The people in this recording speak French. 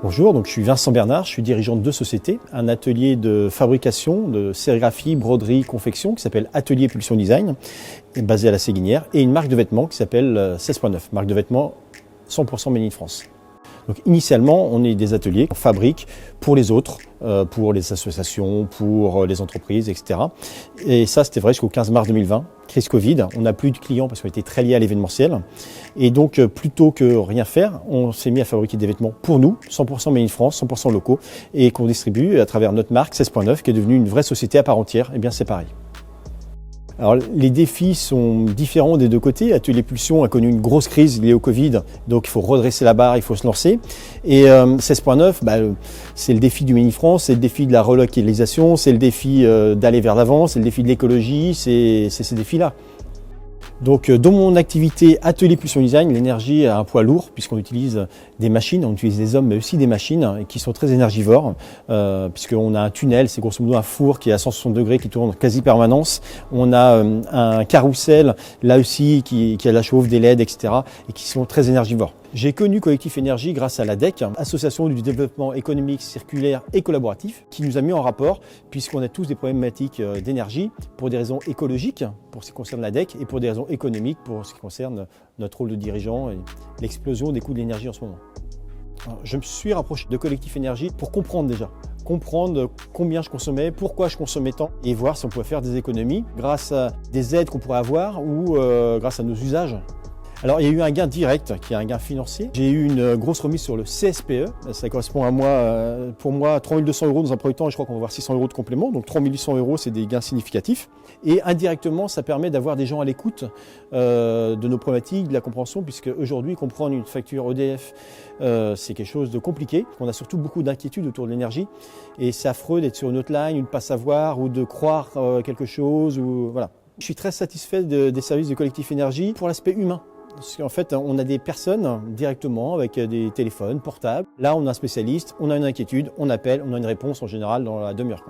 Bonjour, donc je suis Vincent Bernard, je suis dirigeant de deux sociétés, un atelier de fabrication de sérigraphie, broderie, confection qui s'appelle Atelier Pulsion Design, basé à la Séguinière, et une marque de vêtements qui s'appelle 16.9, marque de vêtements 100% Made in France. Donc initialement, on est des ateliers qu'on fabrique pour les autres, pour les associations, pour les entreprises, etc. Et ça, c'était vrai jusqu'au 15 mars 2020, crise Covid. On n'a plus de clients parce qu'on était très liés à l'événementiel. Et donc, plutôt que rien faire, on s'est mis à fabriquer des vêtements pour nous, 100% Made in France, 100% locaux, et qu'on distribue à travers notre marque 16.9, qui est devenue une vraie société à part entière. Et bien, c'est pareil. Alors, les défis sont différents des deux côtés. Atelier Pulsion a connu une grosse crise liée au Covid, donc il faut redresser la barre, il faut se lancer. Et 16.9, c'est le défi du Made in France, c'est le défi de la relocalisation, c'est le défi d'aller vers l'avant, c'est le défi de l'écologie, c'est ces défis-là. Donc dans mon activité Atelier Pulsion Design, l'énergie a un poids lourd puisqu'on utilise des machines, on utilise des hommes mais aussi des machines qui sont très énergivores puisqu'on a un tunnel, c'est grosso modo un four qui est à 160 degrés qui tourne en quasi permanence. On a un carrousel là aussi qui a la chauffe, des LED, etc. et qui sont très énergivores. J'ai connu Collectif Énergie grâce à l'ADEC, Association du développement économique, circulaire et collaboratif, qui nous a mis en rapport puisqu'on a tous des problématiques d'énergie pour des raisons écologiques, pour ce qui concerne l'ADEC, et pour des raisons économiques, pour ce qui concerne notre rôle de dirigeant et l'explosion des coûts de l'énergie en ce moment. Alors, je me suis rapproché de Collectif Énergie pour comprendre déjà. Comprendre combien je consommais, pourquoi je consommais tant et voir si on pouvait faire des économies grâce à des aides qu'on pourrait avoir ou grâce à nos usages. Alors, il y a eu un gain direct, qui est un gain financier. J'ai eu une grosse remise sur le CSPE. Ça correspond à moi, pour moi, 3 200 € dans un premier temps, et je crois qu'on va avoir 600 € de complément. Donc, 3 800 €, c'est des gains significatifs. Et indirectement, ça permet d'avoir des gens à l'écoute de nos problématiques, de la compréhension, puisque aujourd'hui, comprendre une facture EDF, c'est quelque chose de compliqué. On a surtout beaucoup d'inquiétudes autour de l'énergie. Et c'est affreux d'être sur une hotline, ou de ne pas savoir, ou de croire quelque chose. Voilà. Je suis très satisfait des services de Collectif Énergie pour l'aspect humain. Parce qu'en fait, on a des personnes directement avec des téléphones portables. Là, on a un spécialiste, on a une inquiétude, on appelle, on a une réponse en général dans la demi-heure.